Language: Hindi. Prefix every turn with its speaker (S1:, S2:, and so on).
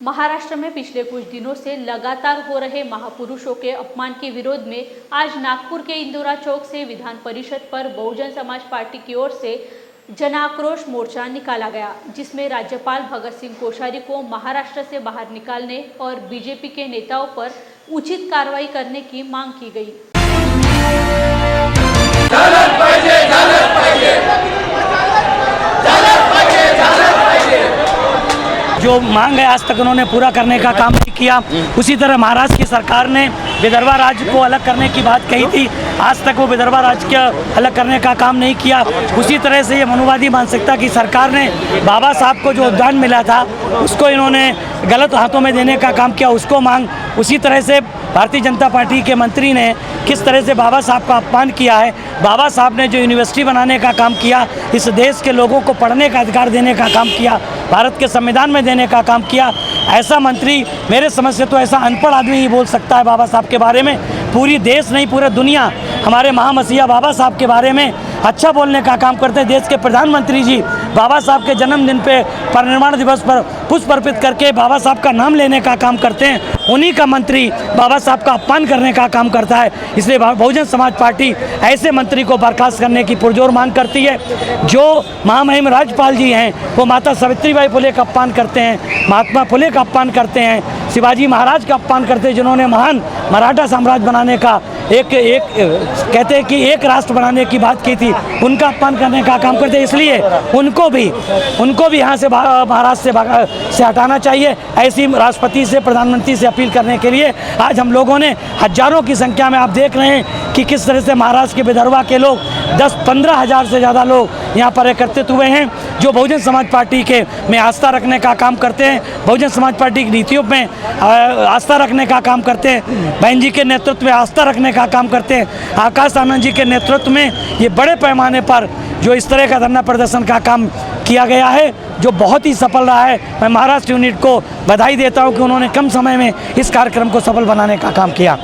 S1: महाराष्ट्र में पिछले कुछ दिनों से लगातार हो रहे महापुरुषों के अपमान के विरोध में आज नागपुर के इंदिरा चौक से विधान परिषद पर बहुजन समाज पार्टी की ओर से जन आक्रोश मोर्चा निकाला गया, जिसमें राज्यपाल भगत सिंह कोश्यारी को महाराष्ट्र से बाहर निकालने और बीजेपी के नेताओं पर उचित कार्रवाई करने की मांग की गई।
S2: जो मांग है आज तक उन्होंने पूरा करने का काम नहीं किया। उसी तरह महाराष्ट्र की सरकार ने विदर्भा राज्य को अलग करने की बात कही थी, आज तक वो विदर्भा राज्य के अलग करने का काम नहीं किया। उसी तरह से ये मनुवादी मानसिकता की सरकार ने बाबा साहब को जो उद्यान मिला था उसको इन्होंने गलत हाथों में देने का काम किया, उसको मांग। उसी तरह से भारतीय जनता पार्टी के मंत्री ने किस तरह से बाबा साहब का अपमान किया है। बाबा साहब ने जो यूनिवर्सिटी बनाने का काम किया, इस देश के लोगों को पढ़ने का अधिकार देने का काम किया, भारत के संविधान में देने का काम किया, ऐसा मंत्री मेरे समझ से तो ऐसा अनपढ़ आदमी ही बोल सकता है बाबा साहब के बारे में। पूरी देश नहीं, पूरे दुनिया हमारे महामसीहा बाबा साहब के बारे में अच्छा बोलने का काम करते हैं। देश के प्रधानमंत्री जी बाबा साहब के जन्मदिन पे परिनिर्वाण दिवस पर पुष्प अर्पित करके बाबा साहब का नाम लेने का काम करते हैं। उन्हीं का मंत्री बाबा साहब का अपमान करने का काम करता है। इसलिए बहुजन समाज पार्टी ऐसे मंत्री को बर्खास्त करने की पुरजोर मांग करती है। जो महामहिम राज्यपाल जी हैं वो माता सावित्रीबाई फुले का अपमान करते हैं, महात्मा फुले का अपमान करते हैं, शिवाजी महाराज का अपमान करते हैं, जिन्होंने महान मराठा साम्राज्य बनाने का कहते हैं कि एक राष्ट्र बनाने की बात की थी, उनका अपमान करने का काम करते हैं। इसलिए उनको भी यहाँ से महाराष्ट्र से हटाना चाहिए। ऐसी राष्ट्रपति से, प्रधानमंत्री से अपील करने के लिए आज हम लोगों ने हजारों की संख्या में, आप देख रहे हैं कि किस तरह से महाराष्ट्र के विदर्भा के लोग 10-15 हज़ार से ज़्यादा लोग यहाँ पर एकत्रित हुए हैं, जो बहुजन समाज पार्टी के में आस्था रखने का काम करते हैं, बहुजन समाज पार्टी की नीतियों में आस्था रखने का काम करते हैं, बहन जी के नेतृत्व में आस्था रखने का काम करते हैं। आकाश आनंद जी के नेतृत्व में ये बड़े पैमाने पर जो इस तरह का धरना प्रदर्शन का काम किया गया है, जो बहुत ही सफल रहा है। मैं महाराष्ट्र यूनिट को बधाई देता हूँ कि उन्होंने कम समय में इस कार्यक्रम को सफल बनाने का काम किया।